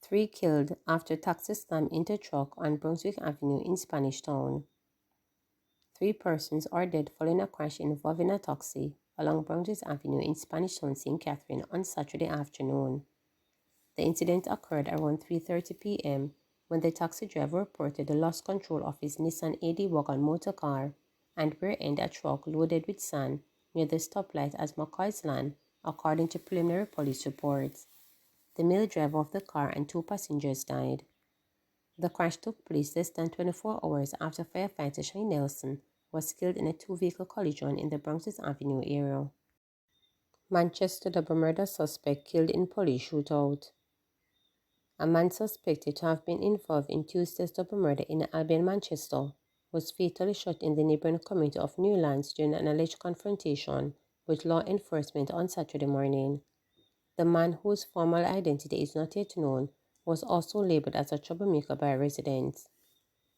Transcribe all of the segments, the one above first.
Three killed after taxi slammed into truck on Brunswick Avenue in Spanish Town. 3 persons are dead following a crash involving a taxi along Brunswick Avenue in Spanish Town, St. Catherine on Saturday afternoon. The incident occurred around 3:30 p.m. when the taxi driver reported the lost control of his Nissan AD wagon motor car and rear-ended a truck loaded with sand near the stoplight at McCoy's Land, according to preliminary police reports. The male driver of the car and 2 passengers died. The crash took place less than 24 hours after firefighter Shane Nelson was killed in a 2-vehicle collision in the Brunswick Avenue area. Manchester double murder suspect killed in police shootout. A man suspected to have been involved in Tuesday's double murder in Albion, Manchester, was fatally shot in the neighboring community of Newlands during an alleged confrontation with law enforcement on Saturday morning. The man, whose formal identity is not yet known, was also labeled as a troublemaker by residents.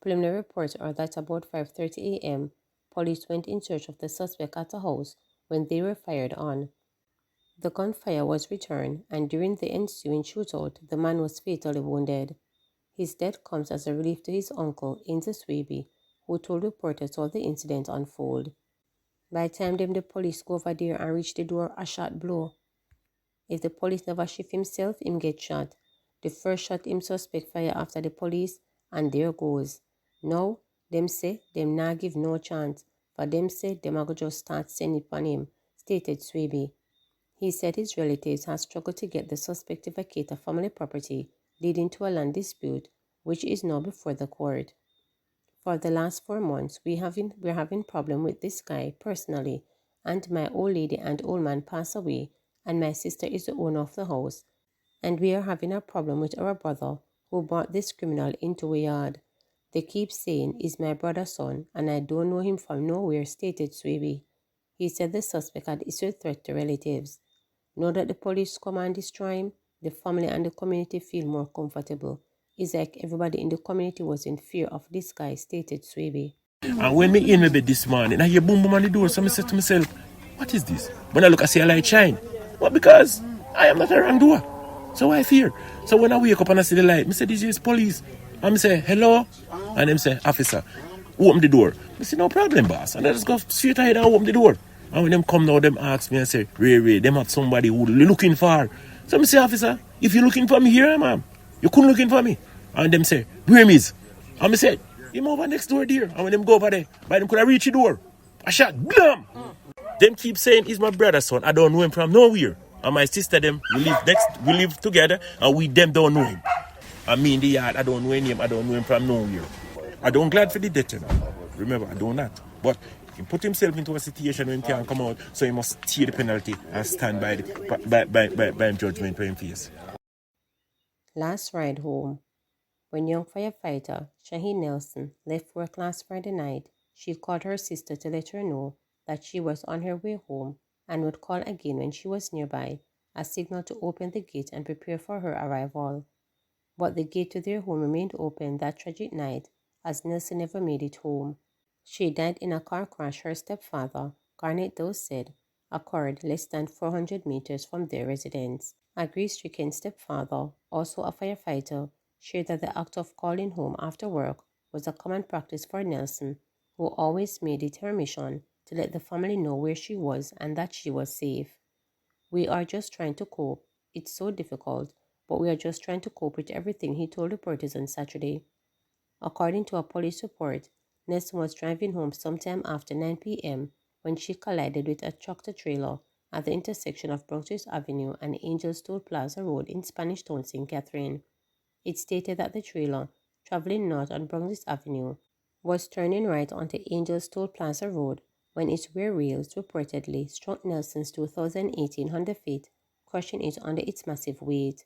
Preliminary reports are that about 5:30 a.m., police went in search of the suspect at a house when they were fired on. The gunfire was returned, and during the ensuing shootout, the man was fatally wounded. His death comes as a relief to his uncle, Ainsley Swaby, who told reporters how the incident unfolded. By the time the police go over there and reach the door, a shot blow. If the police never shift himself, him get shot. The first shot him suspect fire after the police, and there goes. Now, them say them not give no chance, for them say them a go just start sending upon him, stated Swaby. He said his relatives have struggled to get the suspect to vacate a family property, leading to a land dispute, which is now before the court. For the last 4 months, we're having problem with this guy personally, and my old lady and old man passed away, and my sister is the owner of the house, and we are having a problem with our brother who brought this criminal into a yard. They keep saying he's my brother's son, and I don't know him from nowhere, stated Swaby. He said the suspect had issued threat to relatives. Now that the police come and destroy him, the family and the community feel more comfortable. It's like everybody in the community was in fear of this guy, stated Swaby. And when me in my bed this morning, I hear boom boom on the door, so I said to myself, what is this? When I look, I see a light shine. Well, because I am not a wrong door. So I fear. So when I wake up and I see the light, I say, this is police. And I say, hello? And them say, officer, open the door. I say, no problem, boss. And I just go straight ahead and open the door. And when them come now, them ask me and say, Ray, them have somebody who looking for. So I say, officer, if you're looking for me here, ma'am, you couldn't looking for me. And them say, where is? And I say, him over next door there. And when them go over there, by them could I reach the door. I shot, blam! Them keep saying he's my brother's son. I don't know him from nowhere. And my sister, them, we live together, and we them don't know him. I mean the yard, I don't know him, I don't know him from nowhere. I don't glad for the death, you know. Remember, I do not. But he put himself into a situation when he can't come out, so he must tear the penalty and stand by the judgment for him face. Last ride home. When young firefighter Shaheen Nelson left work last Friday night, she called her sister to let her know that she was on her way home and would call again when she was nearby, a signal to open the gate and prepare for her arrival. But the gate to their home remained open that tragic night, as Nelson never made it home. She died in a car crash her stepfather, Garnet Doe said, occurred less than 400 meters from their residence. A grief-stricken stepfather, also a firefighter, shared that the act of calling home after work was a common practice for Nelson, who always made it her mission to let the family know where she was and that she was safe. We are just trying to cope. It's so difficult, but we are just trying to cope with everything, he told reporters on Saturday. According to a police report, Nelson was driving home sometime after 9 p.m. when she collided with a tractor-trailer at the intersection of Brunswick Avenue and Angels Toll Plaza Road in Spanish Town, St. Catherine. It stated that the trailer, traveling north on Brunswick Avenue, was turning right onto Angels Toll Plaza Road when its rear wheels reportedly struck Nelson's 2018 Honda Fit, crushing it under its massive weight.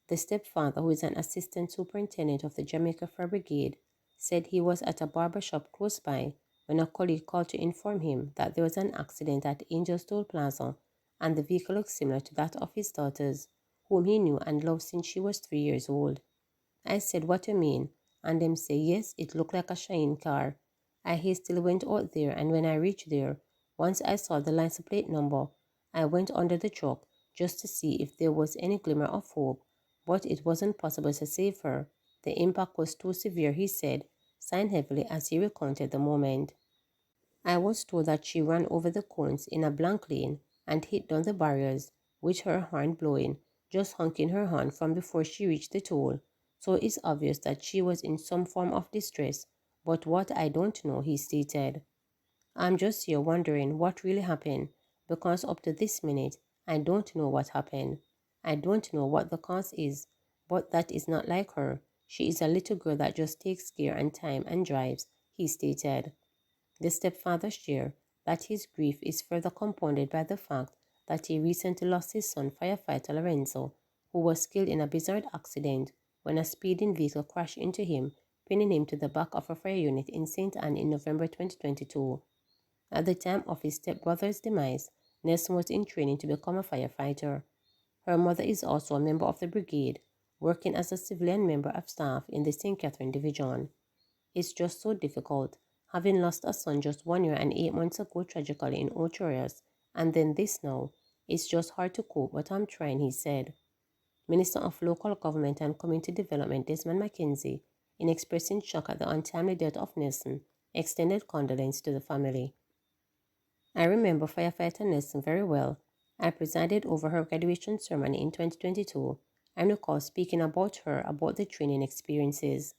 The stepfather, who is an assistant superintendent of the Jamaica Fire Brigade, said he was at a barber shop close by when a colleague called to inform him that there was an accident at Angels Toll Plaza and the vehicle looked similar to that of his daughters, whom he knew and loved since she was 3 years old. I said, what you mean? And them say, yes, it looked like a Shine car. I hastily went out there, and when I reached there, once I saw the license plate number, I went under the truck just to see if there was any glimmer of hope, but it wasn't possible to save her. The impact was too severe, he said, sighing heavily as he recounted the moment. I was told that she ran over the cones in a blank lane and hit down the barriers, with her horn blowing, just honking her horn from before she reached the toll. So it's obvious that she was in some form of distress, but what I don't know, he stated. I'm just here wondering what really happened, because up to this minute, I don't know what happened. I don't know what the cause is, but that is not like her. She is a little girl that just takes care and time and drives, he stated. The stepfather shared that his grief is further compounded by the fact that he recently lost his son, Firefighter Lorenzo, who was killed in a bizarre accident when a speeding vehicle crashed into him, pinning him to the back of a fire unit in St. Anne in November 2022. At the time of his stepbrother's demise, Nelson was in training to become a firefighter. Her mother is also a member of the brigade, working as a civilian member of staff in the St. Catherine Division. It's just so difficult, having lost a son just 1 year and 8 months ago tragically in Honduras, and then this now. It's just hard to cope, but I'm trying, he said. Minister of Local Government and Community Development Desmond McKenzie, in expressing shock at the untimely death of Nelson, extended condolence to the family. I remember Firefighter Nelson very well. I presided over her graduation ceremony in 2022 and recall speaking about her about the training experiences.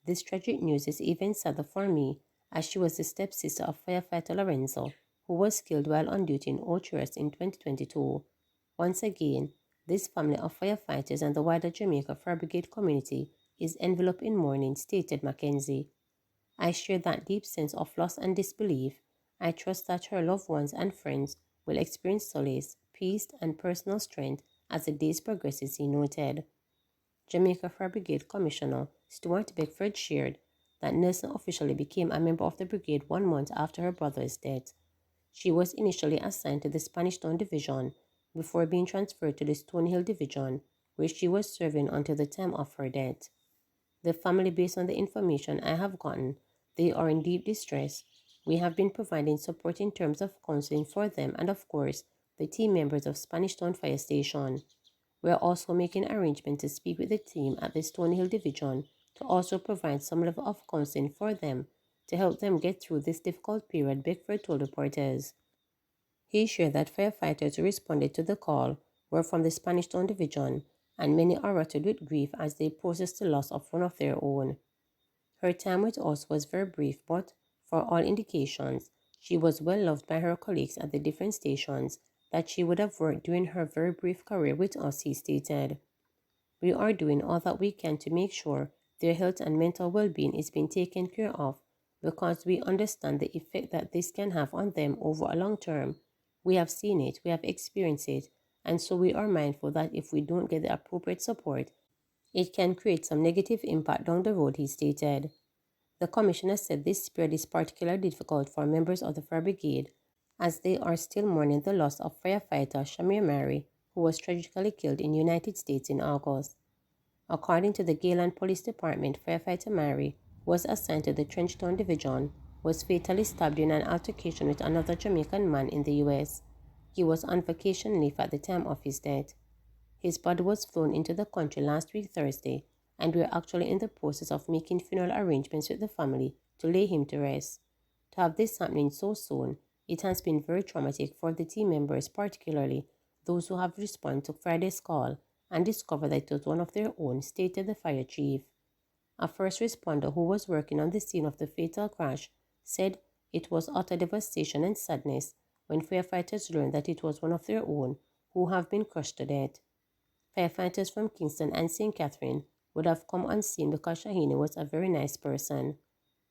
This tragic news is even sadder for me, as she was the stepsister of Firefighter Lorenzo, who was killed while on duty in Honduras in 2022. Once again, this family of firefighters and the wider Jamaica Fire Brigade community is enveloped in mourning, stated Mackenzie. I share that deep sense of loss and disbelief. I trust that her loved ones and friends will experience solace, peace, and personal strength as the days progresses, he noted. Jamaica Fire Brigade Commissioner Stuart Beckford shared that Nelson officially became a member of the brigade 1 month after her brother's death. She was initially assigned to the Spanish Town Division before being transferred to the Stonehill Division, where she was serving until the time of her death. The family, based on the information I have gotten, they are in deep distress. We have been providing support in terms of counseling for them and, of course, the team members of Spanish Town Fire Station. We are also making arrangements to speak with the team at the Stonehill Division to also provide some level of counseling for them to help them get through this difficult period, Beckford told reporters. He shared that firefighters who responded to the call were from the Spanish Town Division, and many are rattled with grief as they process the loss of one of their own. Her time with us was very brief, but, for all indications, she was well loved by her colleagues at the different stations that she would have worked during her very brief career with us, he stated. We are doing all that we can to make sure their health and mental well-being is being taken care of because we understand the effect that this can have on them over a long term. We have seen it, we have experienced it, and so we are mindful that if we don't get the appropriate support, it can create some negative impact down the road, he stated. The commissioner said this period is particularly difficult for members of the fire brigade as they are still mourning the loss of firefighter Shamir Mary, who was tragically killed in the United States in August. According to the Gayland Police Department, firefighter Mary was assigned to the Trenchtown Division, was fatally stabbed in an altercation with another Jamaican man in the U.S. He was on vacation leave at the time of his death. His body was flown into the country last week Thursday, and we are actually in the process of making funeral arrangements with the family to lay him to rest. To have this happening so soon, it has been very traumatic for the team members, particularly those who have responded to Friday's call and discovered that it was one of their own, stated the fire chief. A first responder who was working on the scene of the fatal crash said it was utter devastation and sadness when firefighters learned that it was one of their own who have been crushed to death. Firefighters from Kingston and St. Catherine would have come on scene because Shahini was a very nice person.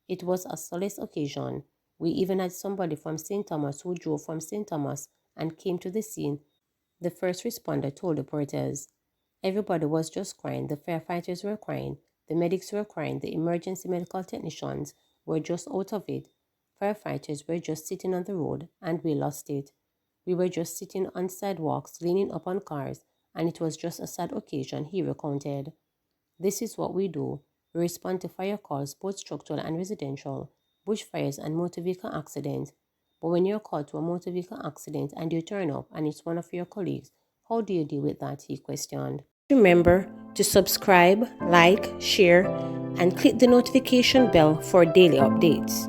It was a solace occasion. We even had somebody from St. Thomas who drove from St. Thomas and came to the scene, the first responder told reporters. Everybody was just crying. The firefighters were crying. The medics were crying. The emergency medical technicians were just out of it. Firefighters were just sitting on the road, and we lost it. We were just sitting on sidewalks, leaning up on cars, and it was just a sad occasion, he recounted. This is what we do. We respond to fire calls, both structural and residential. bushfires, and motor vehicle accidents. But when you're called to a motor vehicle accident and you turn up and it's one of your colleagues, how do you deal with that? He questioned. Remember to subscribe, like, share, and click the notification bell for daily updates.